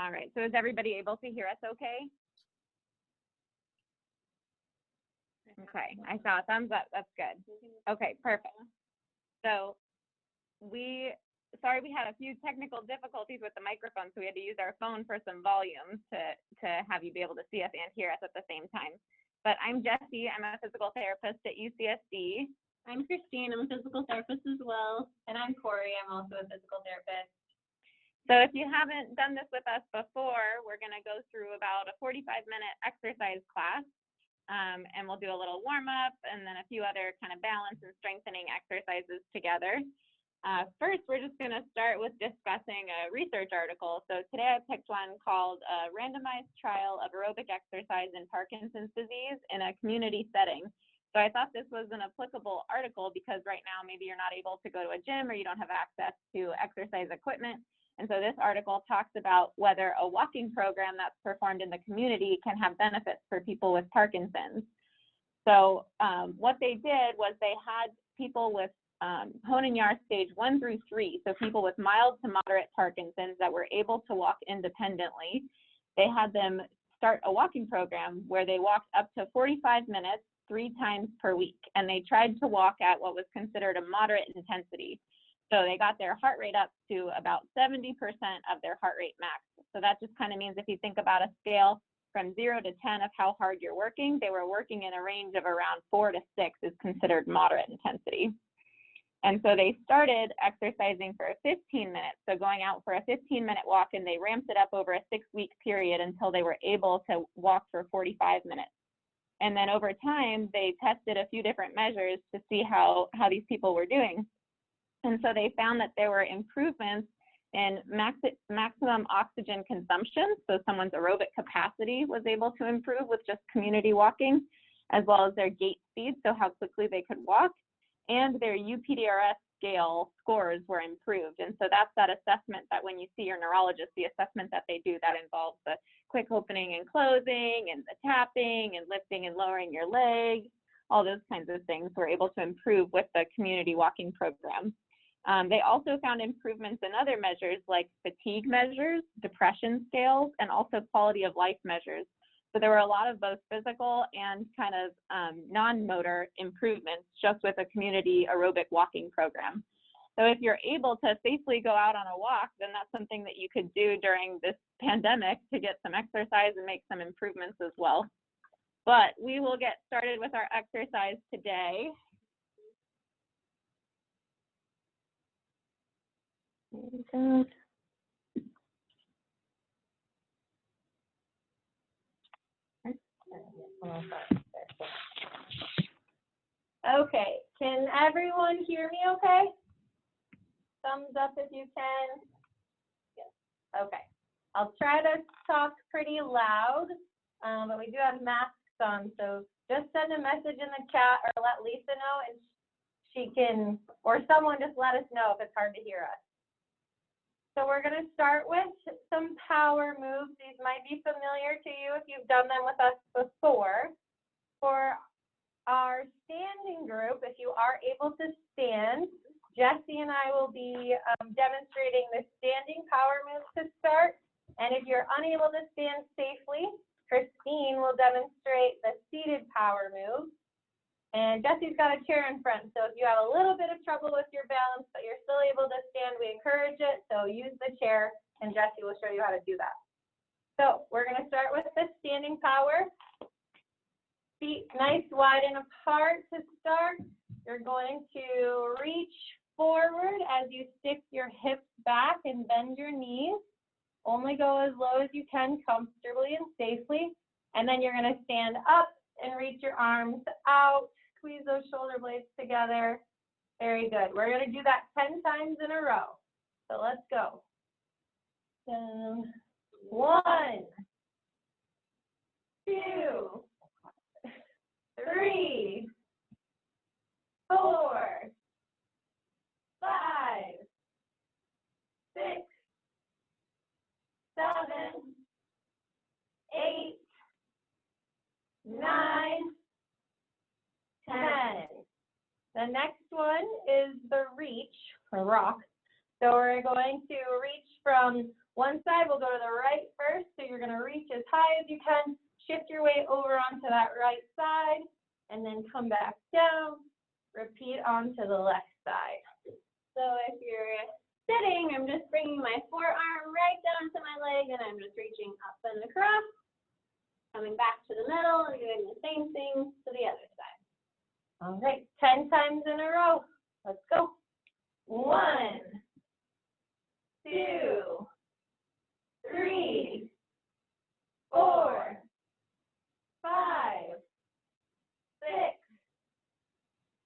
All right, so is everybody able to hear us okay? Okay, I saw a thumbs up, that's good. Okay, perfect. So sorry we had a few technical difficulties with the microphone, so we had to use our phone for some volume to have you be able to see us and hear us at the same time. But I'm Jessie, I'm a physical therapist at UCSD. I'm Christine, I'm a physical therapist as well. And I'm Corey, I'm also a physical therapist. So if you haven't done this with us before, we're going to go through about a 45-minute exercise class, and we'll do a little warm-up and then a few other kind of balance and strengthening exercises together. First, we're just going to start with discussing a research article. So today I picked one called a Randomized Trial of Aerobic Exercise in Parkinson's Disease in a Community Setting. So I thought this was an applicable article because right now maybe you're not able to go to a gym or you don't have access to exercise equipment. And so this article talks about whether a walking program that's performed in the community can have benefits for people with Parkinson's. So what they did was they had people with Hoehn-Yahr stage 1 through 3, so people with mild to moderate Parkinson's that were able to walk independently. They had them start a walking program where they walked up to 45 minutes 3 times per week, and they tried to walk at what was considered a moderate intensity. So they got their heart rate up to about 70% of their heart rate max. So that just kind of means if you think about a scale from 0 to 10 of how hard you're working, they were working in a range of around 4 to 6 is considered moderate intensity. And so they started exercising for 15 minutes, so going out for a 15-minute walk, and they ramped it up over a 6-week period until they were able to walk for 45 minutes. And then over time, they tested a few different measures to see how these people were doing. And so they found that there were improvements in maximum oxygen consumption, so someone's aerobic capacity was able to improve with just community walking, as well as their gait speed, so how quickly they could walk, and their UPDRS scale scores were improved. And so that's that assessment that when you see your neurologist, the assessment that they do that involves the quick opening and closing and the tapping and lifting and lowering your legs, all those kinds of things were able to improve with the community walking program. They also found improvements in other measures like fatigue measures, depression scales, and also quality of life measures. So there were a lot of both physical and kind of non-motor improvements just with a community aerobic walking program. So if you're able to safely go out on a walk, then that's something that you could do during this pandemic to get some exercise and make some improvements as well. But we will get started with our exercise today. There we go. Okay, can everyone hear me okay? Thumbs up if you can. Yes. Okay, I'll try to talk pretty loud, but we do have masks on, so just send a message in the chat or let Lisa know, and she can, or someone just let us know if it's hard to hear us. So we're going to start with some power moves. These might be familiar to you if you've done them with us before. For our standing group, if you are able to stand, Jessie and I will be demonstrating the standing power moves to start. And if you're unable to stand safely, Christine will demonstrate the seated power move. And Jessie's got a chair in front, so if you have a little bit of trouble with your balance, but you're still able to stand, we encourage it. So use the chair, and Jessie will show you how to do that. So we're going to start with the standing power. Feet nice wide and apart to start. You're going to reach forward as you stick your hips back and bend your knees. Only go as low as you can comfortably and safely. And then you're going to stand up and reach your arms out. Squeeze those shoulder blades together. Very good. We're going to do that 10 times in a row. So let's go. 1, 2, 3, 4, 5, 6, 7, 8, 9, 10. The next one is the reach, or rock. So we're going to reach from One side will go to the right first, so you're going to reach as high as you can, shift your weight over onto that right side, and then come back down. Repeat onto the left side. So if you're sitting, I'm just bringing my forearm right down to my leg, and I'm just reaching up and across, coming back to the middle, and doing the same thing to the other side. All right, 10 times in a row. Let's go. 1, 2, 3, 4, 5, 6,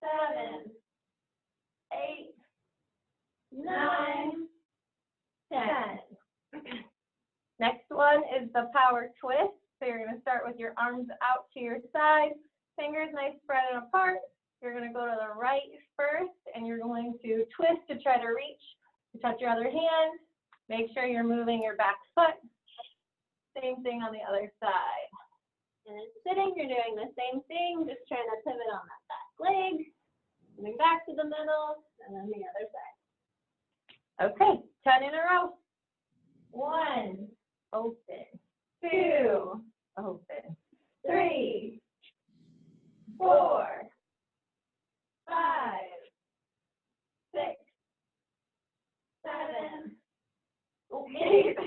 7, 8, 9, 10. Next one is the power twist. So you're going to start with your arms out to your side, fingers nice spread apart. You're going to go to the right first, and you're going to twist to try to reach. You touch your other hand. Make sure you're moving your back foot. Same thing on the other side. And then sitting, you're doing the same thing, just trying to pivot on that back leg. Coming back to the middle, and then the other side. Okay, 10 in a row. 1, open. 2, open. 3, 4, 5, 6, 7, 8,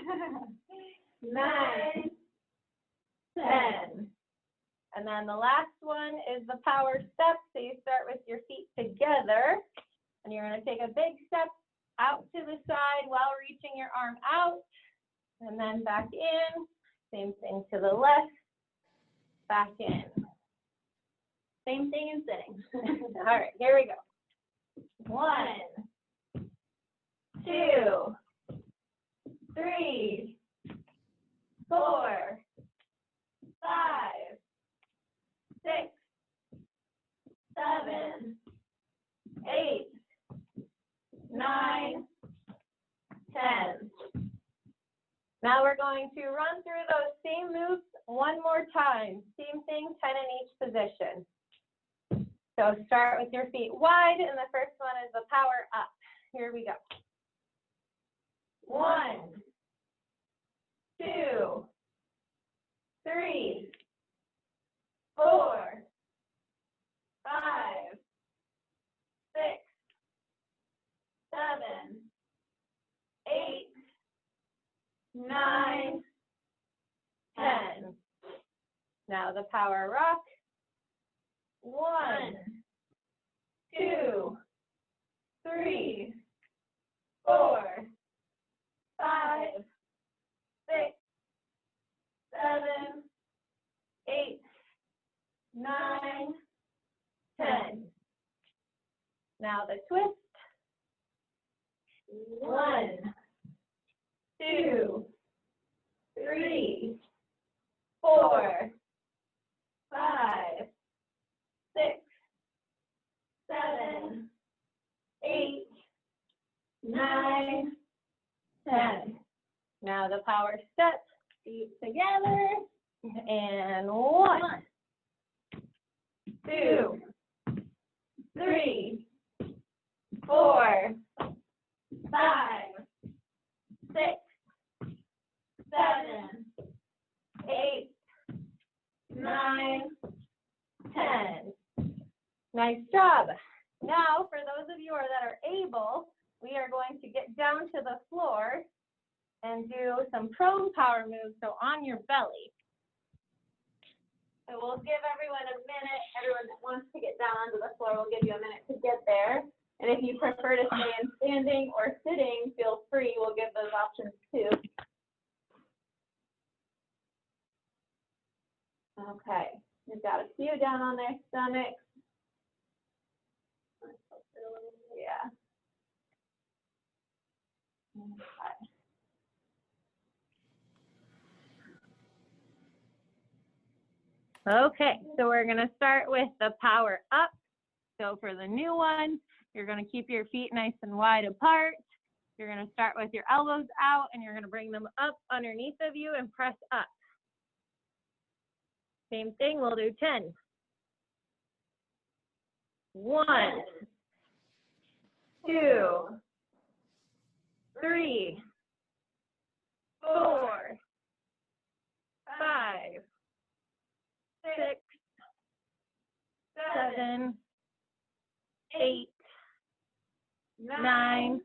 9, 10. And then the last one is the power step. So you start with your feet together, and you're going to take a big step out to the side while reaching your arm out, and then back in. Same thing to the left, back in. Same thing in sitting. All right, here we go. 1, 2, 3, 4, 5, 6, 7, 8, 9, 10. Now we're going to run through those same moves one more time. Same thing, 10 in each position. So start with your feet wide, and the first one is the power up. Here we go. 1, 2, 3, 4, 5, 6, 7, 8, 9, 10. Now the power rock. 1, 2, 3, 4, 5, 6, 7, 8, 9, 10. Now the twist. 1, 2, 3, 4, 5, 6, 7, 8, 9, 10. Now the power step. Feet together. And 1, 2, 3, 4, 5, 6, 7, 8, 9, 10. Nice job. Now, for those of you that are able, we are going to get down to the floor and do some prone power moves, so on your belly. So we'll give everyone a minute. Everyone that wants to get down onto the floor, we'll give you a minute to get there. And if you prefer to stay in standing or sitting, feel free. We'll give those options too. Okay, we've got a few down on their stomachs. Yeah. Okay, so we're going to start with the power up. So for the new ones, you're going to keep your feet nice and wide apart. You're going to start with your elbows out, and you're going to bring them up underneath of you and press up. Same thing, we'll do 10. 1, 2, 3, 7, 8, 9,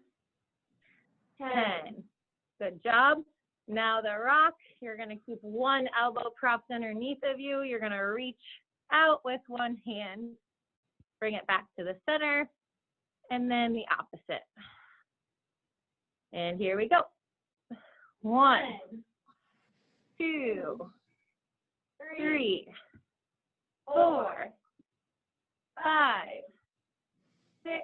10. Good job. Now the rock, you're going to keep one elbow propped underneath of you. You're going to reach out with one hand, bring it back to the center, and then the opposite. And here we go. 1, 2, 3, 4, 5, 6,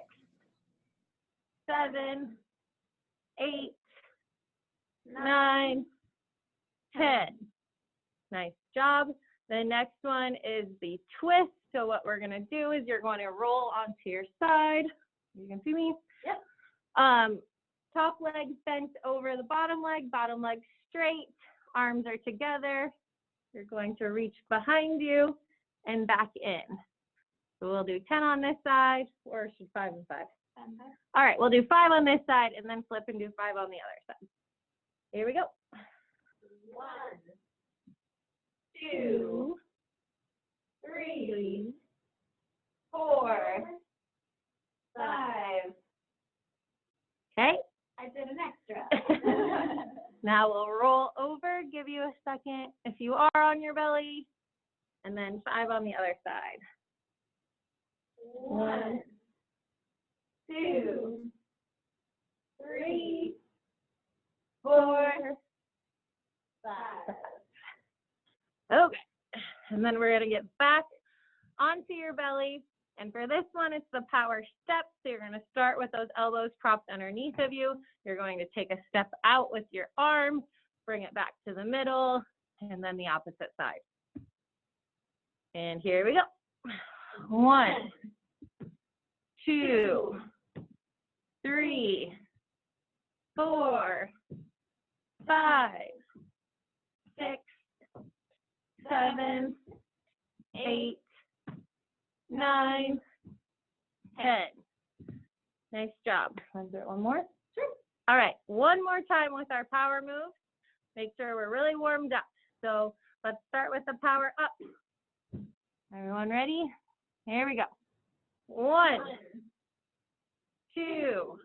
7, 8, 9, 10. Nice job. The next one is the twist. So what we're going to do is you're going to roll onto your side. You can see me? Yep. Top leg bent over the bottom leg straight. Arms are together. You're going to reach behind you and back in. So we'll do 10 on this side, or should 5 and 5? 10. All right, we'll do 5 on this side and then flip and do 5 on the other side. Here we go. 1, 2, 3, 4, 5. Okay. I did an extra. Now we'll roll over, give you a second if you are on your belly, and then 5 on the other side. 1, 2, 3, 4, 5. Okay, and then we're going to get back onto your belly. And for this one, it's the power step. So you're going to start with those elbows propped underneath of you. You're going to take a step out with your arms, bring it back to the middle, and then the opposite side. And here we go. 1, 2, 3, 4, 5, 6, 7, 8, 9, 10. Nice job. Want to do it one more? Sure. All right, one more time with our power move. Make sure we're really warmed up. So let's start with the power up. Everyone ready? Here we go. 1, 2,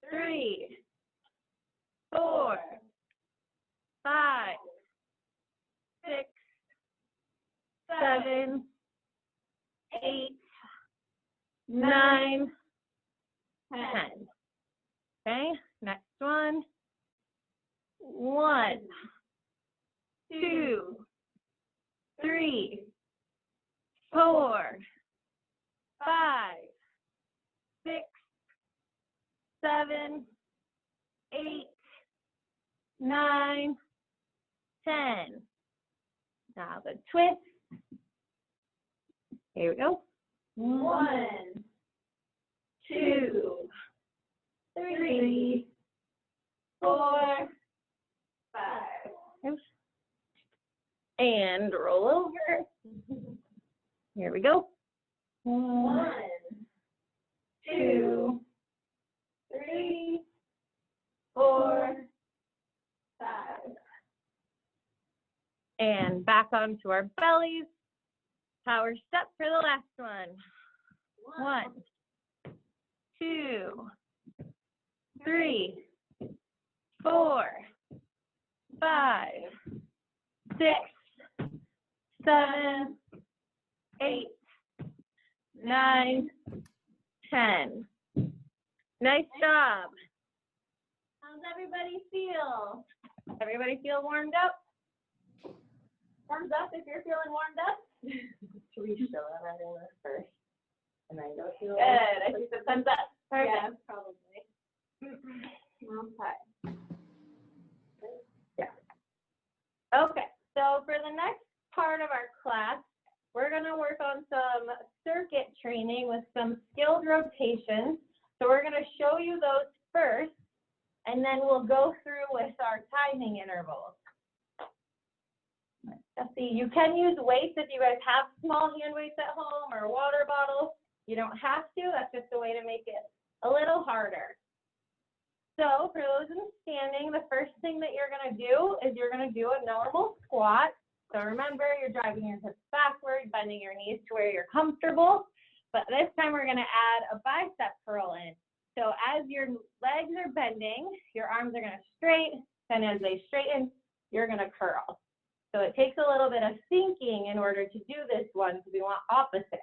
3, 4, 5, 6, 7, 8, 9, 10. Okay, next one. 1, 2, 3, 4, 5, 6, 7, 8, 9, 10. Now the twist. Here we go. 1, 2, 3, 4, 5. And roll over. Here we go. 1, 2, 3, 4, 5. And back onto our bellies. Power step for the last one. 1, 2, 3, 4, 5, 6, 7, 8, 9, 10. Nice job. How's everybody feel? Everybody feel warmed up? Thumbs up if you're feeling warmed up. Should we show everything this first? And then go through it? Good. I see some thumbs up. Perfect. Yeah, probably. Okay. Yeah. Okay. So for the next part of our class, we're going to work on some circuit training with some skilled rotations. So we're going to show you those first, and then we'll go through with our timing intervals. Let's see, you can use weights if you guys have small hand weights at home or water bottles. You don't have to, that's just a way to make it a little harder. So for those in standing, the first thing that you're gonna do is you're gonna do a normal squat. So remember, you're driving your hips backward, bending your knees to where you're comfortable. But this time we're gonna add a bicep curl in. So as your legs are bending, your arms are gonna straight, and as they straighten, you're gonna curl. So it takes a little bit of thinking in order to do this one, because we want opposite.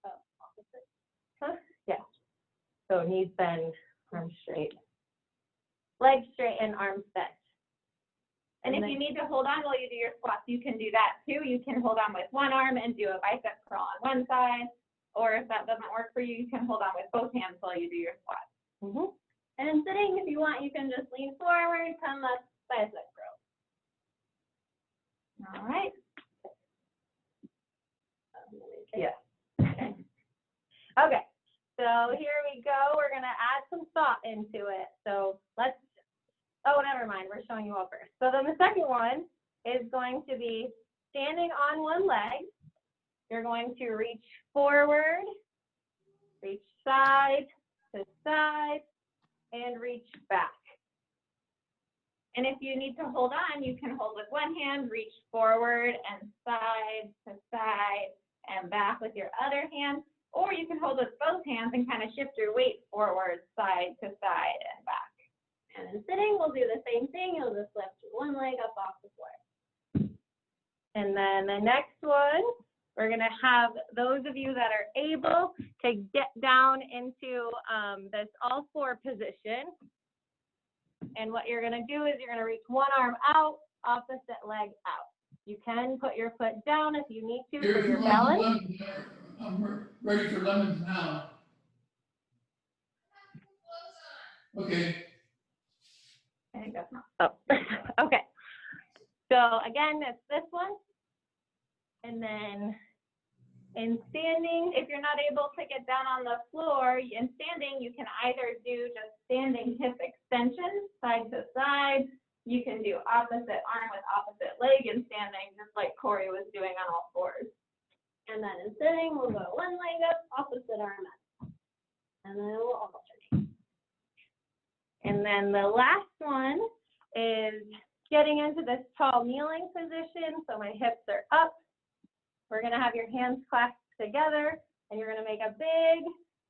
Oh, opposite? Huh? Yeah. So knees bend, arms straight. Legs straight and arms bent. And if you need to hold on while you do your squats, you can do that too. You can hold on with one arm and do a bicep curl on one side. Or if that doesn't work for you, you can hold on with both hands while you do your squats. And in sitting, if you want, you can just lean forward, come up, bicep curl. All right. Yeah. Okay. Okay. So here we go. We're going to add some thought into it. So let's, oh, never mind. We're showing you all first. So then the second one is going to be standing on one leg. You're going to reach forward, reach side to side, and reach back. And if you need to hold on, you can hold with one hand, reach forward and side to side and back with your other hand, or you can hold with both hands and kind of shift your weight forward, side to side and back. And in sitting, we'll do the same thing. You'll just lift one leg up off the floor. And then the next one, we're going to have those of you that are able to get down into this all four position. And what you're going to do is you're going to reach one arm out, opposite leg out. You can put your foot down if you need to for your balance. I'm ready for lemons now. Okay. I think that's not. Oh, okay. So again, it's this one. And then in standing, if you're not able to get down on the floor, in standing, you can either do just standing hip extension, side to side. You can do opposite arm with opposite leg in standing, just like Corey was doing on all fours. And then in sitting, we'll go one leg up, opposite arm up. And then we'll alternate. And then the last one is getting into this tall kneeling position. So my hips are up. We're going to have your hands clasped together, and you're going to make a big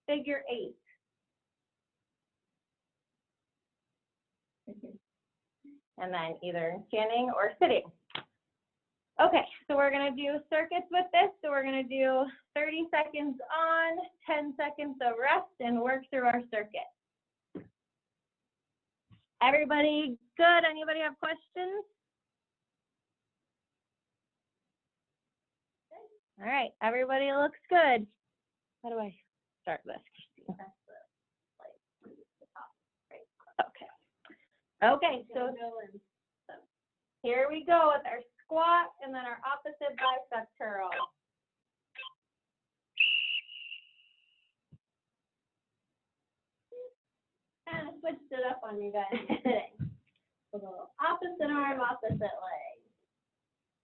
figure 8. And then either standing or sitting. Okay, so we're going to do circuits with this. So we're going to do 30 seconds on, 10 seconds of rest, and work through our circuit. Everybody good? Anybody have questions? All right, everybody looks good. How do I start this? Okay. Okay, so here we go with our squat and then our opposite bicep curl. Kind of switched it up on you guys today. Opposite arm, opposite leg.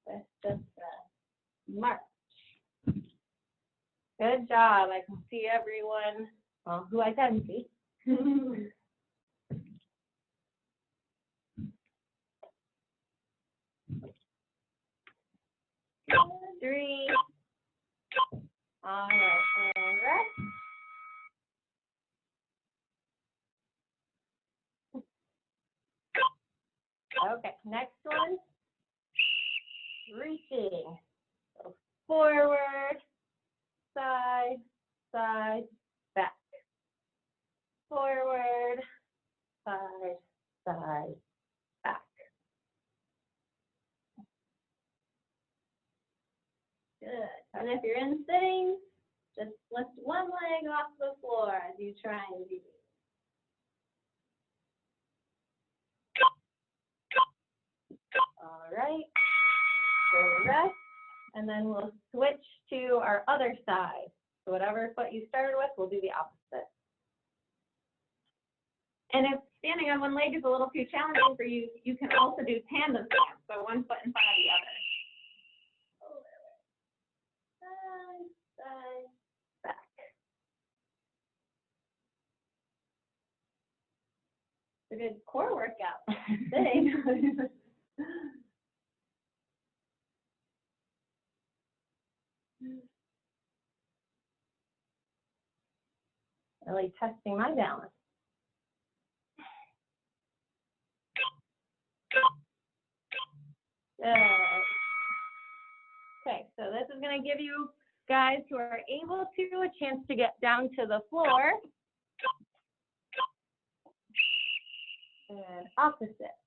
With just a march. Good job. I can see everyone, well, who I can see. 3. All right, and rest. Okay, next one. Reaching. So forward, side, side, back. Forward, side, side, back. Good. And if you're in sitting, just lift one leg off the floor as you try and do. All right. So rest, and then we'll switch to our other side. So whatever foot you started with, we'll do the opposite. And if standing on one leg is a little too challenging for you, you can also do tandem stance, so one foot in front of the other. Side, side, back. It's a good core workout. Sitting. Really testing my balance. Good. Okay, so this is going to give you guys who are able to a chance to get down to the floor. And opposite.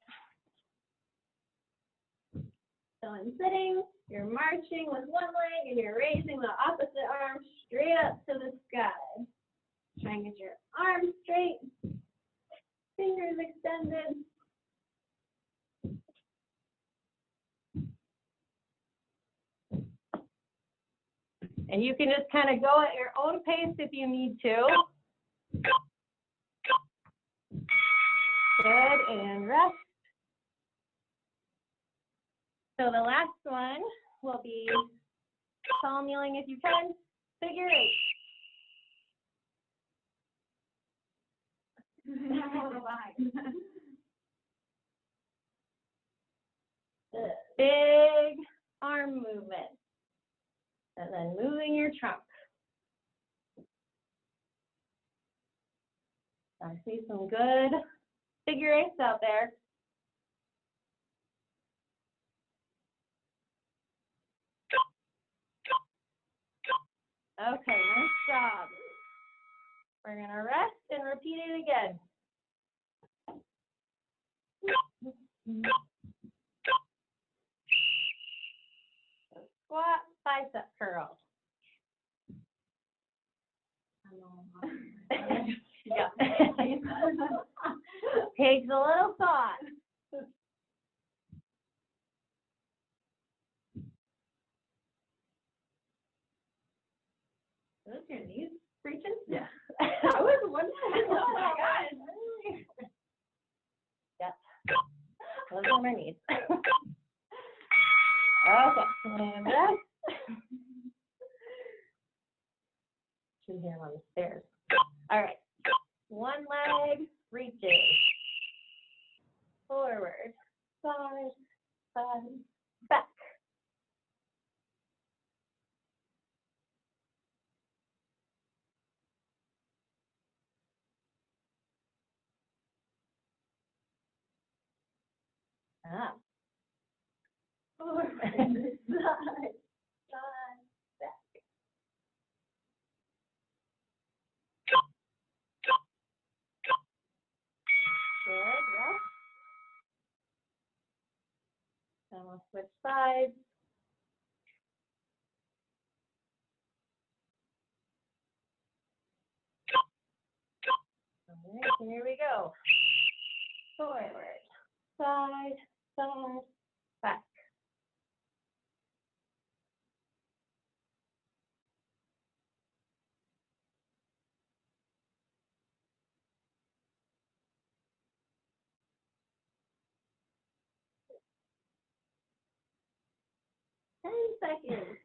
So in sitting, you're marching with one leg and you're raising the opposite arm straight up to the sky. Try and get your arms straight, fingers extended. And you can just kind of go at your own pace if you need to. Good, and rest. So the last one will be tall kneeling if you can, figure 8. Big arm movement. And then moving your trunk. I see some good figure 8s out there. Okay, nice job. We're gonna rest and repeat it again. Squat, bicep curl. Yeah. Takes a little thought. Those your knees reaching? Yeah. I was wondering. Oh my gosh. Yep. Those are my knees. Okay. And rest. Should hear him on the stairs. All right. One leg reaches forward, side, back. Ah. Forward, side, back. Good, rest. And we'll switch sides. All right, here we go. Forward, side, back. Seconds.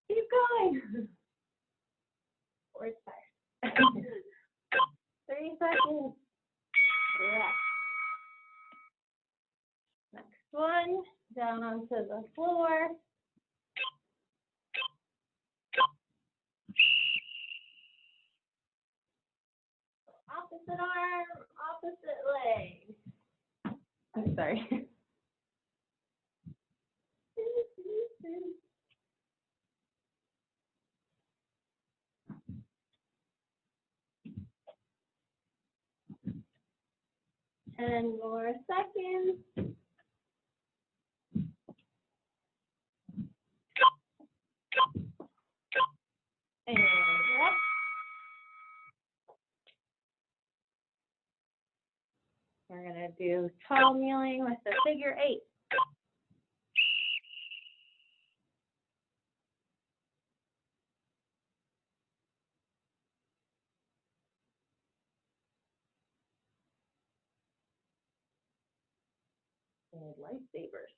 Keep going. 4 seconds. 3 seconds. Rest. Next one, down onto the floor. Opposite arm, opposite leg. I'm sorry. And more seconds. And rest. We're gonna do tall kneeling with the figure 8. And lifesavers.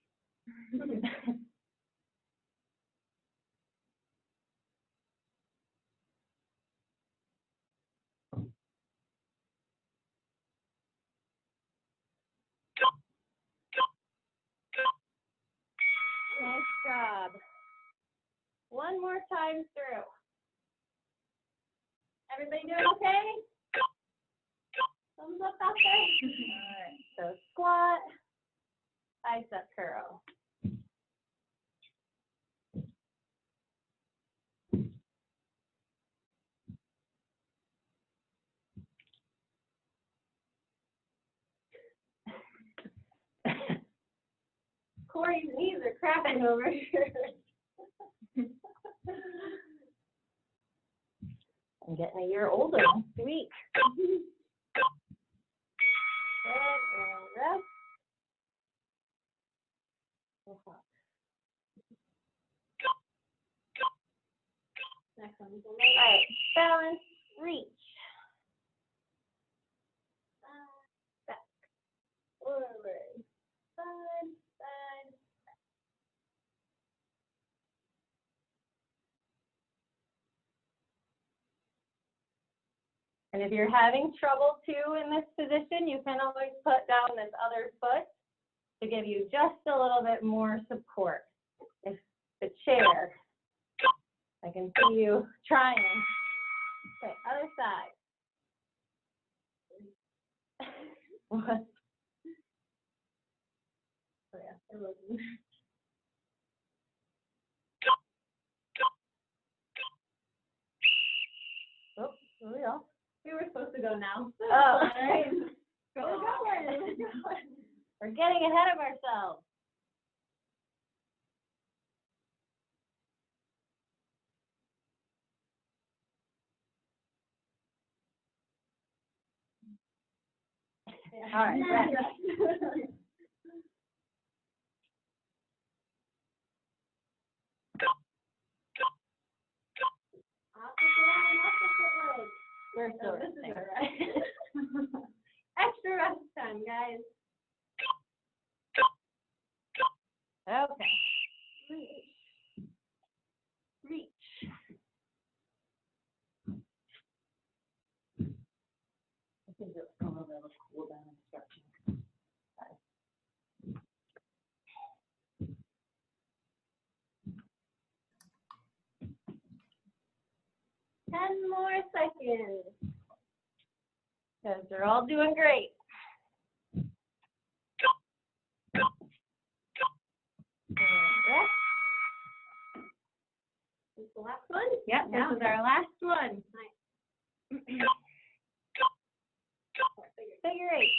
Nice job. One more time through. Everybody doing okay? Thumbs up out there. All right, so squat, bicep curl. Corey's knees are cracking over here. I'm getting a year older next week. Good, and rest. Next one. All right, balance, reach. Back, forward, side, side. And if you're having trouble too in this position, you can always put down this other foot to give you just a little bit more support. If the chair, I can see you trying. Okay, other side. What? Oh yeah, it wasn't. Oh, here we go. We were supposed to go now. Oh, all right. Go We're on. going. We're getting ahead of ourselves. All right, rest. Opposite leg. We're still This is resting. all right. Extra rest time, guys. Okay. Reach. I think it's a little bit of a cool down instruction. 10 more seconds. Because they're all doing great. And rest. This is the last one? Yep, This is our last one. Figure eight.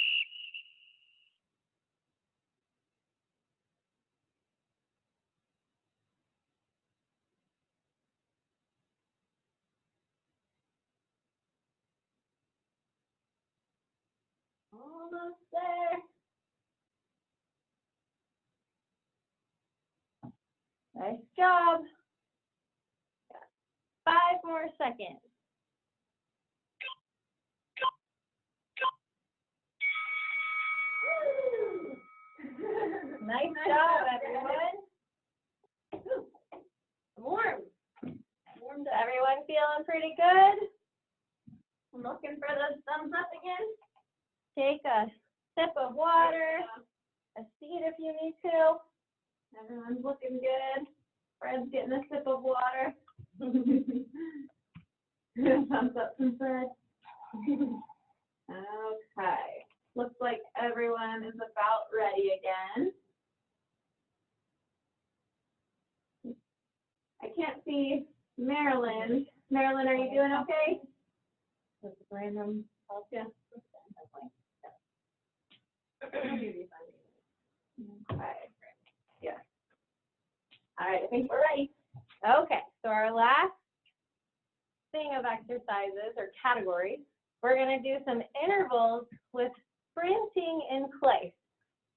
Almost there. Nice job. Got 5 more seconds. Woo! Nice job, everyone. Warm. Warmed up. Everyone feeling pretty good? I'm looking for those thumbs up again. Take a sip of water, a seat if you need to. Everyone's looking good. Fred's getting a sip of water. Thumbs up from Fred. Okay. Looks like everyone is about ready again. I can't see Marilyn. Marilyn, are you doing okay? Just random. Yeah. Okay. Yeah. All right, I think we're ready. Okay, so our last thing of exercises or categories, we're going to do some intervals with sprinting in place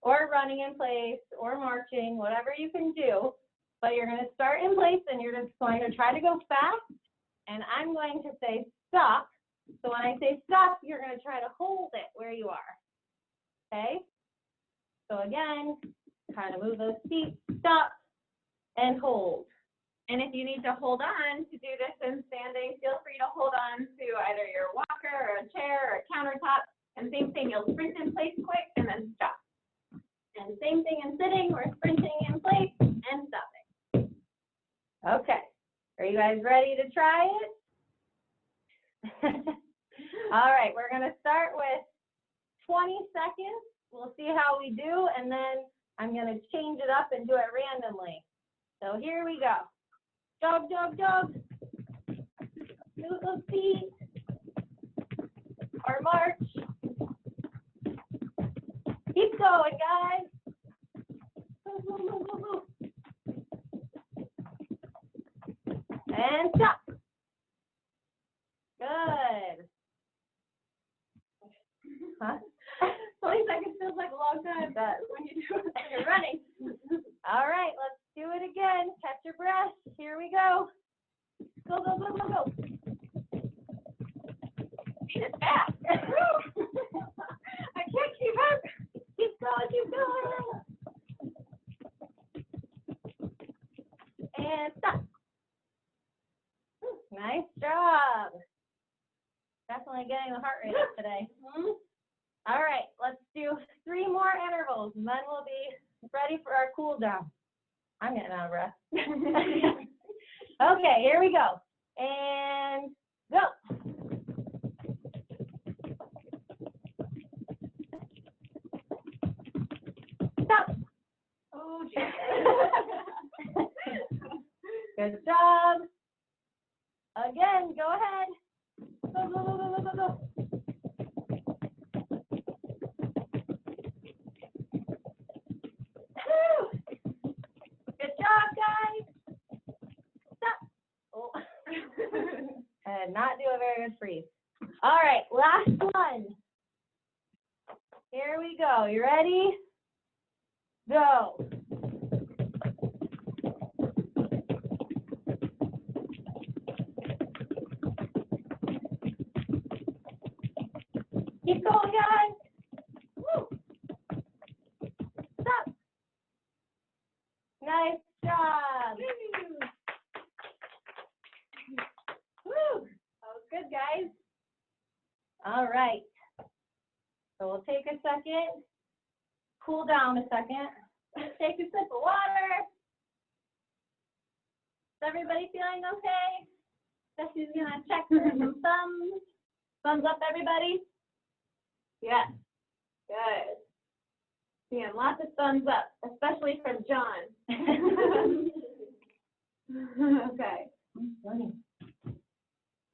or running in place or marching, whatever you can do. But you're going to start in place and you're just going to try to go fast. And I'm going to say stop. So when I say stop, you're going to try to hold it where you are. Okay? So again, kind of move those feet, stop, and hold. And if you need to hold on to do this in standing, feel free to hold on to either your walker or a chair or a countertop. And same thing, you'll sprint in place quick and then stop. And same thing in sitting, we're sprinting in place and stopping. Okay, are you guys ready to try it? All right, we're gonna start with 20 seconds. We'll see how we do, and then I'm gonna change it up and do it randomly. So here we go. Jog, jog, jog. Move those feet. Or march. Keep going, guys. Move, move, move, move, move. And stop. Good. Huh? 20 seconds feels like a long time. It does. When you do it, when you're running. All right, let's do it again. Catch your breath. Here we go. Go, go, go, go, go. It's fast. I can't keep up. Keep going, keep going. And stop. Nice job. Definitely getting the heart rate up today. All right, let's do 3 more intervals, and then we'll be ready for our cool down. I'm getting out of breath. Okay, here we go. And go. Stop. Oh, geez. Good job. Again, go ahead. Go, go, go, go, go, go, go. Woo. Good job, guys. Stop. Oh. And not do a very good freeze. All right, last one. Here we go. You ready? Go. Keep going, guys. Woo. Stop. Nice job. Woo. That was good, guys. All right. So we'll take a second, cool down a second, take a sip of water. Is everybody feeling okay? Jesse's gonna check for some thumbs. Thumbs up, everybody. Yes. Good. Seeing lots of thumbs up, especially from John. Okay.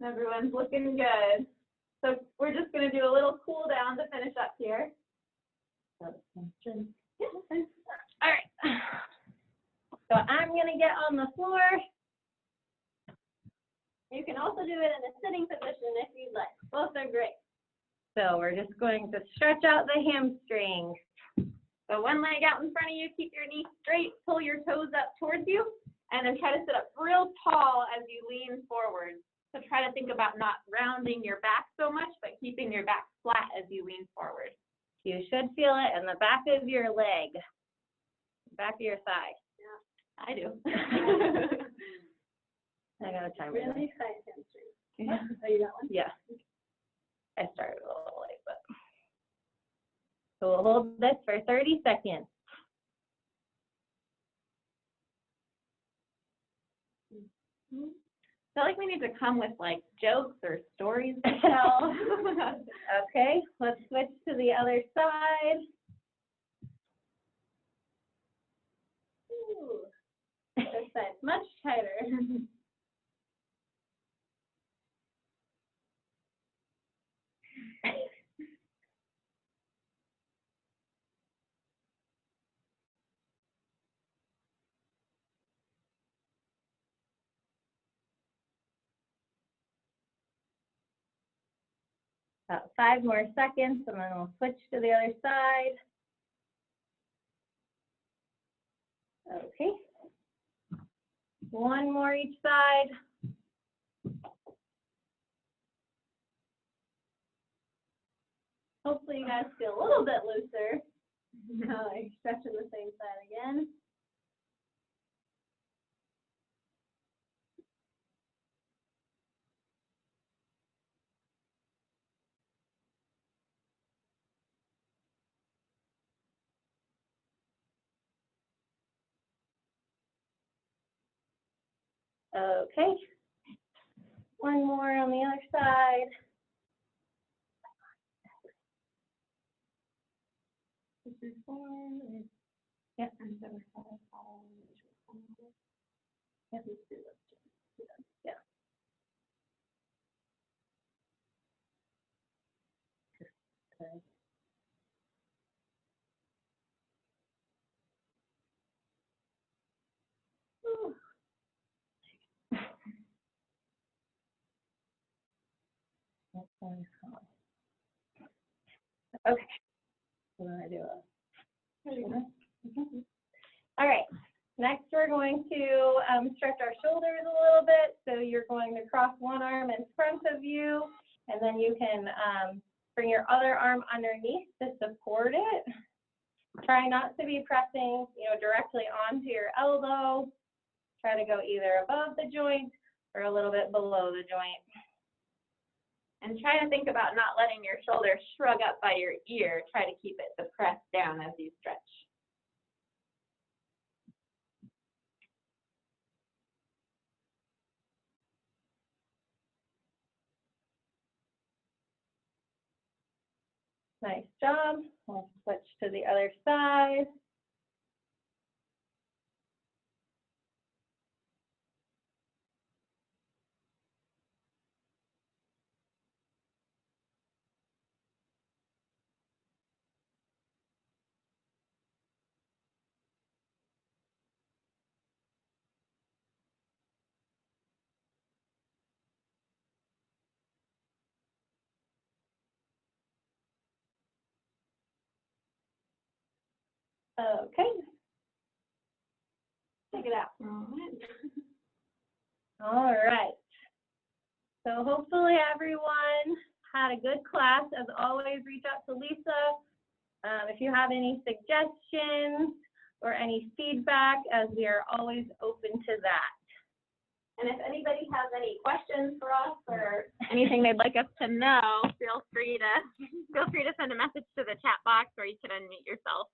Everyone's looking good. So we're just going to do a little cool down to finish up here. All right. So I'm going to get on the floor. You can also do it in a sitting position if you'd like. Both are great. So we're just going to stretch out the hamstrings. So one leg out in front of you, keep your knees straight, pull your toes up towards you, and then try to sit up real tall as you lean forward. So try to think about not rounding your back so much, but keeping your back flat as you lean forward. You should feel it in the back of your leg, back of your thigh. Yeah, I do. I got a timer. Really tight hamstring. Yeah. Oh, you got one? Yeah. I started a little late, but. So we'll hold this for 30 seconds. I feel like we need to come with like jokes or stories to tell. Okay, let's switch to the other side. Ooh, this side's much tighter. About 5 more seconds, and then we'll switch to the other side. Okay. 1 more each side. Hopefully you guys feel a little bit looser. Now I'm stretching the same side again. Okay. One more on the other side. This is one. Yep, and the other side. Yep, let's do this. Yeah. Okay. Ooh. Okay. So then I do all right. Next, we're going to stretch our shoulders a little bit. So you're going to cross one arm in front of you, and then you can bring your other arm underneath to support it. Try not to be pressing, directly onto your elbow. Try to go either above the joint or a little bit below the joint. And try to think about not letting your shoulders shrug up by your ear. Try to keep it depressed down as you stretch. Nice job. We'll switch to the other side. Okay. Take it out. All right. So hopefully everyone had a good class. As always, reach out to Lisa if you have any suggestions or any feedback, as we are always open to that. And if anybody has any questions for us or anything they'd like us to know, feel free to send a message to the chat box, or you can unmute yourself.